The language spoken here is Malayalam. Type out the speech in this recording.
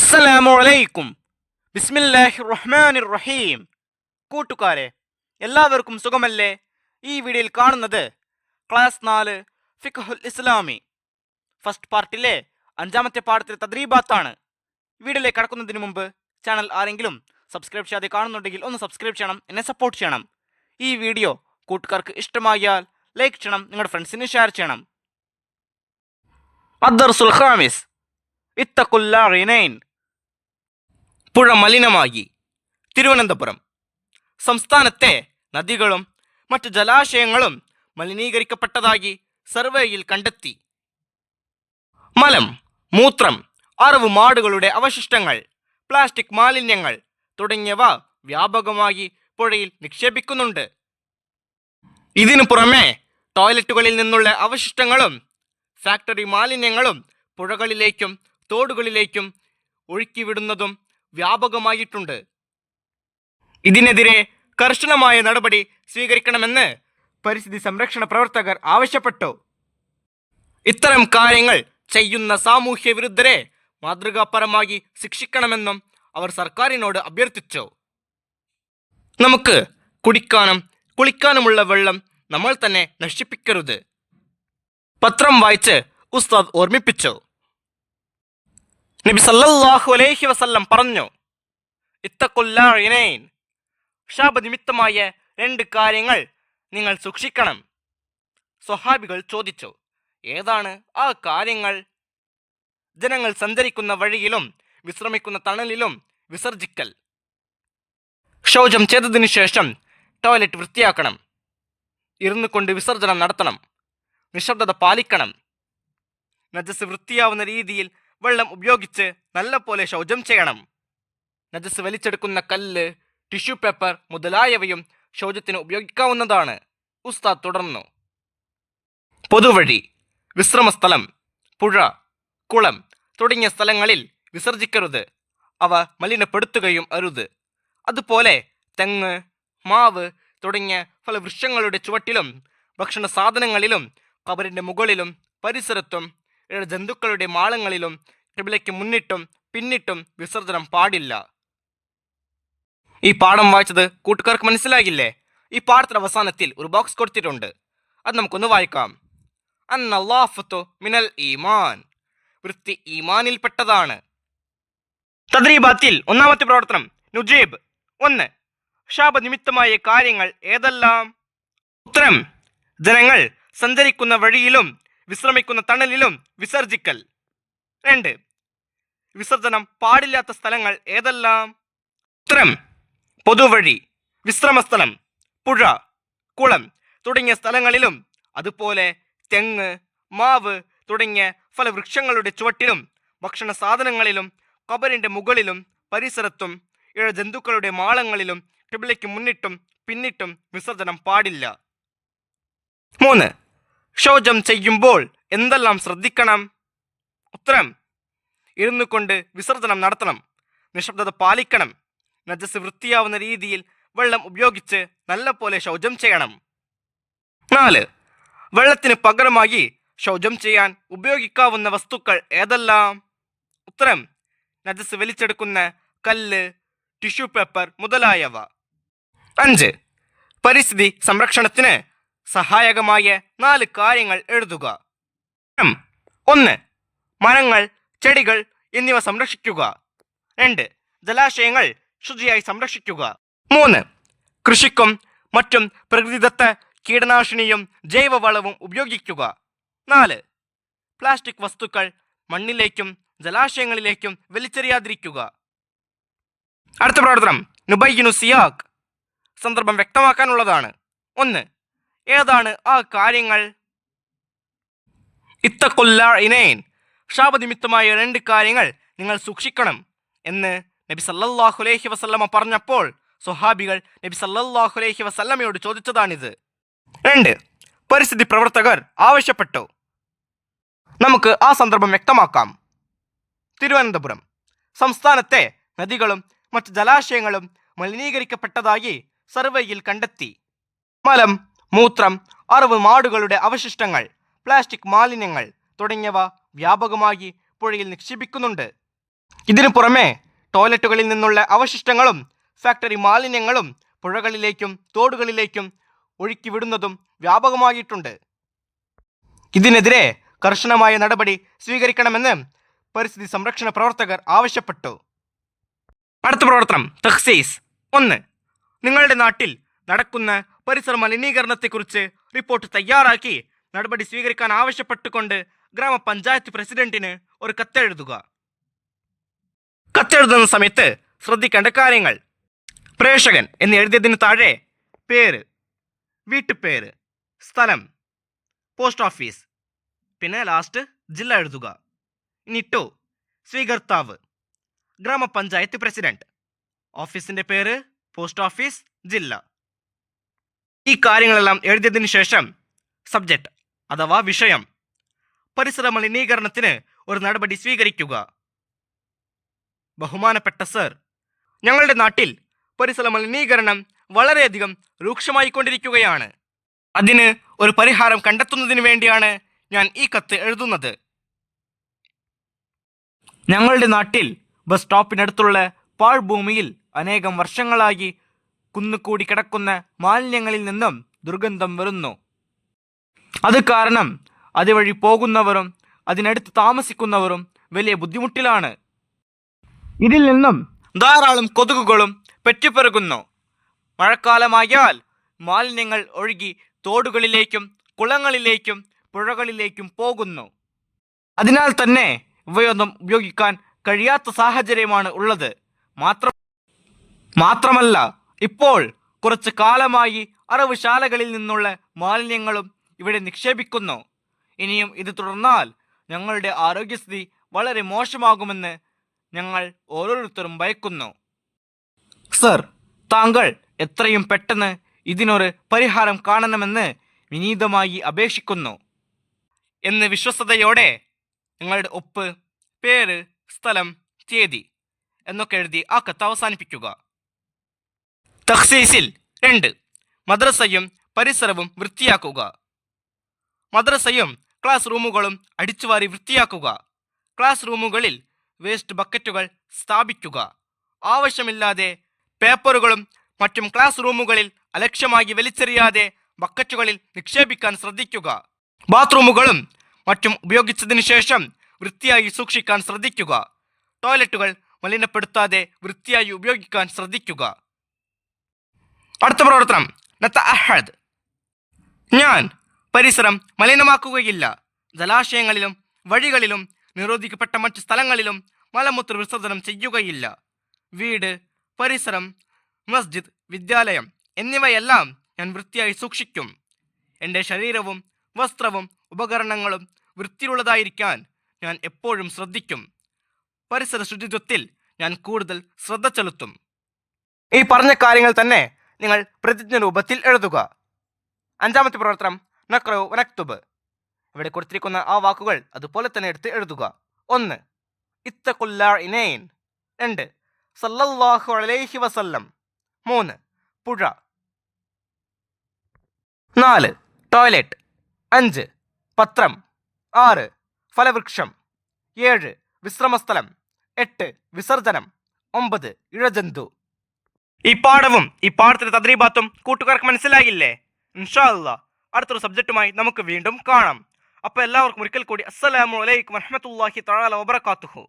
അസ്സലാമു അലൈക്കും. ബിസ്മില്ലാഹിർ റഹ്മാനിർ റഹീം. കൂട്ടുകാരെ, എല്ലാവർക്കും സുഖമല്ലേ? ഈ വീഡിയോയിൽ കാണുന്നത് ക്ലാസ് 4 ഫിഖ്ഹുൽ ഇസ്ലാമി ഫസ്റ്റ് പാർട്ടിലെ 5ാമത്തെ പാഠത്തിലെ തദ്രീബാത്താണ്. വീഡിയോയിലേക്ക് കടക്കുന്നതിന് മുമ്പ് ചാനൽ ആരെങ്കിലും സബ്സ്ക്രൈബ് ചെയ്യാതെ കാണുന്നുണ്ടെങ്കിൽ ഒന്ന് സബ്സ്ക്രൈബ് ചെയ്യണം, എന്നെ സപ്പോർട്ട് ചെയ്യണം. ഈ വീഡിയോ കൂട്ടുകാർക്ക് ഇഷ്ടമായാൽ ലൈക്ക് ചെയ്യണം, നിങ്ങളുടെ ഫ്രണ്ട്സിന് ഷെയർ ചെയ്യണം. അദ്ദർസുൽ ഖാമിസ് ഇത്തഖുൽ ലാഇനൈൻ. പുഴ മലിനമായി. തിരുവനന്തപുരം സംസ്ഥാനത്തെ നദികളും മറ്റു ജലാശയങ്ങളും മലിനീകരിക്കപ്പെട്ടതായി സർവേയിൽ കണ്ടെത്തി. മലം, മൂത്രം, അറവ് മാടുകളുടെ അവശിഷ്ടങ്ങൾ, പ്ലാസ്റ്റിക് മാലിന്യങ്ങൾ തുടങ്ങിയവ വ്യാപകമായി പുഴയിൽ നിക്ഷേപിക്കുന്നുണ്ട്. ഇതിനു പുറമെ ടോയ്ലറ്റുകളിൽ നിന്നുള്ള അവശിഷ്ടങ്ങളും ഫാക്ടറി മാലിന്യങ്ങളും പുഴകളിലേക്കും തോടുകളിലേക്കും ഒഴുക്കിവിടുന്നതും വ്യാപകമായിട്ടുണ്ട്. ഇതിനെതിരെ കർശനമായ നടപടി സ്വീകരിക്കണമെന്ന് പരിസ്ഥിതി സംരക്ഷണ പ്രവർത്തകർ ആവശ്യപ്പെട്ടു. ഇത്തരം കാര്യങ്ങൾ ചെയ്യുന്ന സാമൂഹ്യ വിരുദ്ധരെ മാതൃകാപരമായി ശിക്ഷിക്കണമെന്നും അവർ സർക്കാരിനോട് അഭ്യർത്ഥിച്ചു. നമുക്ക് കുടിക്കാനും കുളിക്കാനുമുള്ള വെള്ളം നമ്മൾ തന്നെ നശിപ്പിക്കരുത്. പത്രം വായിച്ച് ഉസ്താദ് ഓർമ്മിപ്പിച്ചു. നബി സല്ലല്ലാഹു അലൈഹി വസല്ലം പറഞ്ഞു, ഇത്തഖുൽ ലാഇനൈൻ. ശാപനിമിത്തമായ 2 കാര്യങ്ങൾ നിങ്ങൾ സൂക്ഷിക്കണം. സ്വഹാബികൾ ചോദിച്ചു, ഏതാണ് ആ കാര്യങ്ങൾ? ജനങ്ങൾ സഞ്ചരിക്കുന്ന വഴിയിലും വിശ്രമിക്കുന്ന തണലിലും വിസർജിക്കൽ. ശൗചം ചെയ്തതിനു ശേഷം ടോയ്ലറ്റ് വൃത്തിയാക്കണം. ഇരുന്നു കൊണ്ട് വിസർജനം നടത്തണം. നിശബ്ദത പാലിക്കണം. നജസ് വൃത്തിയാവുന്ന രീതിയിൽ വെള്ളം ഉപയോഗിച്ച് നല്ലപോലെ ശൗചം ചെയ്യണം. നജസ് വലിച്ചെടുക്കുന്ന കല്ല്, ടിഷ്യൂ പേപ്പർ മുതലായവയും ശൗചത്തിന് ഉപയോഗിക്കാവുന്നതാണ്. ഉസ്താദ് തുടർന്നു. പൊതുവഴി, വിശ്രമസ്ഥലം, പുഴ, കുളം തുടങ്ങിയ സ്ഥലങ്ങളിൽ വിസർജിക്കരുത്. അവ മലിനപ്പെടുത്തുകയും അരുത്. അതുപോലെ തെങ്ങ്, മാവ് തുടങ്ങിയ ഫലവൃക്ഷങ്ങളുടെ ചുവട്ടിലും ഭക്ഷണ സാധനങ്ങളിലും ഖബറിന്റെ മുകളിലും പരിസരത്തും ജന്തുക്കളുടെ മാളങ്ങളിലും ഖിബ്ലയ്ക്ക് മുന്നിട്ടും പിന്നിട്ടും വിസർജനം പാടില്ല. ഈ പാഠം വായിച്ചത് കൂട്ടുകാർക്ക് മനസ്സിലാകില്ലേ? ഈ പാഠത്തിന്റെ അവസാനത്തിൽ ഒരു ബോക്സ് കൊടുത്തിട്ടുണ്ട്, അത് നമുക്കൊന്ന് വായിക്കാം. അന്നല്ലാഫത്തു മിനൽ ഈമാൻ. വൃത്തി ഈമാനിൽപ്പെട്ടതാണ്. തദ്രീബാത്തിൽ 1ാമത്തെ പ്രവർത്തനം നുജീബ്. 1. ശാപനിമിത്തമായ കാര്യങ്ങൾ ഏതെല്ലാം? ഉത്തരം: ജനങ്ങൾ സഞ്ചരിക്കുന്ന വഴിയിലും വിശ്രമിക്കുന്ന തണലിലും വിസർജിക്കൽ. 2. വിസർജനം പാടില്ലാത്ത സ്ഥലങ്ങൾ ഏതെല്ലാം? ഉത്തരം: പൊതുവഴി, വിശ്രമസ്ഥലം, പുഴ, കുളം തുടങ്ങിയ സ്ഥലങ്ങളിലും അതുപോലെ തെങ്ങ്, മാവ് തുടങ്ങിയ ഫലവൃക്ഷങ്ങളുടെ ചുവട്ടിലും ഭക്ഷണ സാധനങ്ങളിലും ഖബറിന്റെ മുകളിലും പരിസരത്തും ജന്തുക്കളുടെ മാളങ്ങളിലും ഖിബ്ലയ്ക്ക് മുന്നിട്ടും പിന്നിട്ടും വിസർജനം പാടില്ല. 3. ശൗചം ചെയ്യുമ്പോൾ എന്തെല്ലാം ശ്രദ്ധിക്കണം? ഉത്തരം: ഇരുന്നു കൊണ്ട് വിസർജനം നടത്തണം. നിശബ്ദത പാലിക്കണം. നജസ് വൃത്തിയാവുന്ന രീതിയിൽ വെള്ളം ഉപയോഗിച്ച് നല്ലപോലെ ശൗചം ചെയ്യണം. 4. വെള്ളത്തിന് പകരമായി ശൗചം ചെയ്യാൻ ഉപയോഗിക്കാവുന്ന വസ്തുക്കൾ ഏതെല്ലാം? ഉത്തരം: നജസ് വലിച്ചെടുക്കുന്ന കല്ല്, ടിഷ്യൂ പേപ്പർ മുതലായവ. 5. പരിസ്ഥിതി സംരക്ഷണത്തിന് സഹായകമായ 4 കാര്യങ്ങൾ എഴുതുക. 1. മരങ്ങൾ, ചെടികൾ എന്നിവ സംരക്ഷിക്കുക. 2. ജലാശയങ്ങൾ ശുചിയായി സംരക്ഷിക്കുക. 3. കൃഷിക്കും മറ്റും പ്രകൃതിദത്ത കീടനാശിനിയും ജൈവവളവും ഉപയോഗിക്കുക. 4. പ്ലാസ്റ്റിക് വസ്തുക്കൾ മണ്ണിലേക്കും ജലാശയങ്ങളിലേക്കും വലിച്ചെറിയാതിരിക്കുക. അടുത്ത പ്രവർത്തനം നുബയ്യിനു സിയാഖ്. സന്ദർഭം വ്യക്തമാക്കാനുള്ളതാണ്. 1. ഏതാണ് ആ കാര്യങ്ങൾ? ഇത്തഖുൽ ലാഇനൈൻ. ശാപനിമിത്തമായ 2 കാര്യങ്ങൾ നിങ്ങൾ സൂക്ഷിക്കണം എന്ന് നബി സല്ലല്ലാഹു അലൈഹി വസല്ലമ പറഞ്ഞപ്പോൾ സ്വഹാബികൾ നബി സല്ലല്ലാഹു അലൈഹി വസല്ലമയോട് ചോദിച്ചതാണിത്. 2. പരിസ്ഥിതി പ്രവർത്തകർ ആവശ്യപ്പെട്ടു. നമുക്ക് ആ സന്ദർഭം വ്യക്തമാക്കാം. തിരുവനന്തപുരം സംസ്ഥാനത്തെ നദികളും മറ്റ് ജലാശയങ്ങളും മലിനീകരിക്കപ്പെട്ടതായി സർവേയിൽ കണ്ടെത്തി. മലം, മൂത്രം, അറവ് മാടുകളുടെ അവശിഷ്ടങ്ങൾ, പ്ലാസ്റ്റിക് മാലിന്യങ്ങൾ തുടങ്ങിയവ വ്യാപകമായി പുഴയിൽ നിക്ഷേപിക്കുന്നുണ്ട്. ഇതിനു പുറമെ ടോയ്ലറ്റുകളിൽ നിന്നുള്ള അവശിഷ്ടങ്ങളും ഫാക്ടറി മാലിന്യങ്ങളും പുഴകളിലേക്കും തോടുകളിലേക്കും ഒഴുക്കിവിടുന്നതും വ്യാപകമായിട്ടുണ്ട്. ഇതിനെതിരെ കർശനമായ നടപടി സ്വീകരിക്കണമെന്ന് പരിസ്ഥിതി സംരക്ഷണ പ്രവർത്തകർ ആവശ്യപ്പെട്ടു. അടുത്ത പ്രവർത്തനം തഖ്സീസ്. 1. നിങ്ങളുടെ നാട്ടിൽ നടക്കുന്ന പരിസര മലിനീകരണത്തെക്കുറിച്ച് റിപ്പോർട്ട് തയ്യാറാക്കി നടപടി സ്വീകരിക്കാൻ ആവശ്യപ്പെട്ടുകൊണ്ട് ഗ്രാമപഞ്ചായത്ത് പ്രസിഡന്റിന് ഒരു കത്തെഴുതുക. കത്തെഴുതുന്ന സമയത്ത് ശ്രദ്ധിക്കേണ്ട കാര്യങ്ങൾ: പ്രേക്ഷകൻ എന്ന് എഴുതിയതിന് താഴെ പേര്, വീട്ടുപേര്, സ്ഥലം, പോസ്റ്റ് ഓഫീസ്, പിന്നെ ലാസ്റ്റ് ജില്ല എഴുതുക. ഇനി 2, സ്വീകർത്താവ്, ഗ്രാമപഞ്ചായത്ത് പ്രസിഡന്റ്, ഓഫീസിന്റെ പേര്, പോസ്റ്റ് ഓഫീസ്, ജില്ല. ഈ കാര്യങ്ങളെല്ലാം എഴുതിയതിനു ശേഷം സബ്ജക്റ്റ് അഥവാ വിഷയം: പരിസര മലിനീകരണത്തിന് ഒരു നടപടി സ്വീകരിക്കുക. ബഹുമാനപ്പെട്ട സർ, ഞങ്ങളുടെ നാട്ടിൽ പരിസര മലിനീകരണം വളരെയധികം രൂക്ഷമായിക്കൊണ്ടിരിക്കുകയാണ്. അതിന് ഒരു പരിഹാരം കണ്ടെത്തുന്നതിന് വേണ്ടിയാണ് ഞാൻ ഈ കത്ത് എഴുതുന്നത്. ഞങ്ങളുടെ നാട്ടിൽ ബസ് സ്റ്റോപ്പിനടുത്തുള്ള പാഴ്ഭൂമിയിൽ അനേകം വർഷങ്ങളായി കുന്നുകൂടി കിടക്കുന്ന മാലിന്യങ്ങളിൽ നിന്നും ദുർഗന്ധം വരുന്നു. അത് കാരണം അതുവഴി പോകുന്നവരും അതിനടുത്ത് താമസിക്കുന്നവരും വലിയ ബുദ്ധിമുട്ടിലാണ്. ഇതിൽ നിന്നും ധാരാളം കൊതുകുകളും പെറ്റുപെരുകുന്നു. മഴക്കാലമായാൽ മാലിന്യങ്ങൾ ഒഴുകി തോടുകളിലേക്കും കുളങ്ങളിലേക്കും പുഴകളിലേക്കും പോകുന്നു. അതിനാൽ തന്നെ ഇവയൊന്നും ഉപയോഗിക്കാൻ കഴിയാത്ത സാഹചര്യമാണ് ഉള്ളത്. മാത്രമല്ല ഇപ്പോൾ കുറച്ച് കാലമായി അറവുശാലകളിൽ നിന്നുള്ള മാലിന്യങ്ങളും ഇവിടെ നിക്ഷേപിക്കുന്നു. ഇനിയും ഇത് തുടർന്നാൽ ഞങ്ങളുടെ ആരോഗ്യസ്ഥിതി വളരെ മോശമാകുമെന്ന് ഞങ്ങൾ ഓരോരുത്തരും ഭയക്കുന്നു. സർ, താങ്കൾ എത്രയും പെട്ടെന്ന് ഇതിനൊരു പരിഹാരം കാണണമെന്ന് വിനീതമായി അപേക്ഷിക്കുന്നു എന്ന് വിശ്വസ്തയോടെ നിങ്ങളുടെ ഒപ്പ്, പേര്, സ്ഥലം, തീയതി എന്നൊക്കെ എഴുതി ആ കത്ത് അവസാനിപ്പിക്കുക. തഖ്സീസിൽ 2. മദ്രസയും പരിസരവും വൃത്തിയാക്കുക. മദ്രസയും ക്ലാസ് റൂമുകളും അടിച്ചുവാരി വൃത്തിയാക്കുക. ക്ലാസ് റൂമുകളിൽ വേസ്റ്റ് ബക്കറ്റുകൾ സ്ഥാപിക്കുക. ആവശ്യമില്ലാതെ പേപ്പറുകളും മറ്റും ക്ലാസ് റൂമുകളിൽ അലക്ഷ്യമായി വലിച്ചെറിയാതെ ബക്കറ്റുകളിൽ നിക്ഷേപിക്കാൻ ശ്രദ്ധിക്കുക. ബാത്റൂമുകളും മറ്റും ഉപയോഗിച്ചതിന് ശേഷം വൃത്തിയായി സൂക്ഷിക്കാൻ ശ്രദ്ധിക്കുക. ടോയ്ലറ്റുകൾ മലിനപ്പെടുത്താതെ വൃത്തിയായി ഉപയോഗിക്കാൻ ശ്രദ്ധിക്കുക. അടുത്ത പ്രവർത്തനം നതഅഹദ്. ഞാൻ പരിസരം മലിനമാക്കുകയില്ല. ജലാശയങ്ങളിലും വഴികളിലും നിരോധിക്കപ്പെട്ട മറ്റു സ്ഥലങ്ങളിലും മലമൂത്ര വിസർജനം ചെയ്യുകയില്ല. വീട്, പരിസരം, മസ്ജിദ്, വിദ്യാലയം എന്നിവയെല്ലാം ഞാൻ വൃത്തിയായി സൂക്ഷിക്കും. എൻ്റെ ശരീരവും വസ്ത്രവും ഉപകരണങ്ങളും വൃത്തിയുള്ളതായിരിക്കാൻ ഞാൻ എപ്പോഴും ശ്രദ്ധിക്കും. പരിസര ശുചിത്വത്തിൽ ഞാൻ കൂടുതൽ ശ്രദ്ധ ചെലുത്തും. ഈ പറഞ്ഞ കാര്യങ്ങൾ തന്നെ നിങ്ങൾ പ്രതിജ്ഞ രൂപത്തിൽ എഴുതുക. 5-ാമത്തെ പ്രവർത്തനം നഖ്റഉ വനക്തുബ്. ഇവിടെ കൊടുത്തിരിക്കുന്ന ആ വാക്കുകൾ അതുപോലെ തന്നെ എടുത്ത് എഴുതുക. 1. ഇത്തഖുല്ലാഇനൈൻ. 2. സല്ലല്ലാഹു അലൈഹി വസല്ലം. 3. പുഴ. 4. ടോയ്ലറ്റ്. 5. പത്രം. 6. ഫലവൃക്ഷം. 7. വിശ്രമസ്ഥലം. 8. വിസർജനം. 9. ഇഴജന്തു. ഈ പാഠവും ഈ പാഠത്തിന്റെ തദ്രീബാത്തും കൂട്ടുകാർക്ക് മനസ്സിലായില്ലേ? ഇൻഷാ അല്ലാഹ് അടുത്തൊരു സബ്ജക്റ്റുമായി നമുക്ക് വീണ്ടും കാണാം. അപ്പോൾ എല്ലാവർക്കും ഒരിക്കൽ കൂടി അസ്സലാമു അലൈക്കും വറഹ്മത്തുള്ളാഹി തആല വബറകാതുഹു.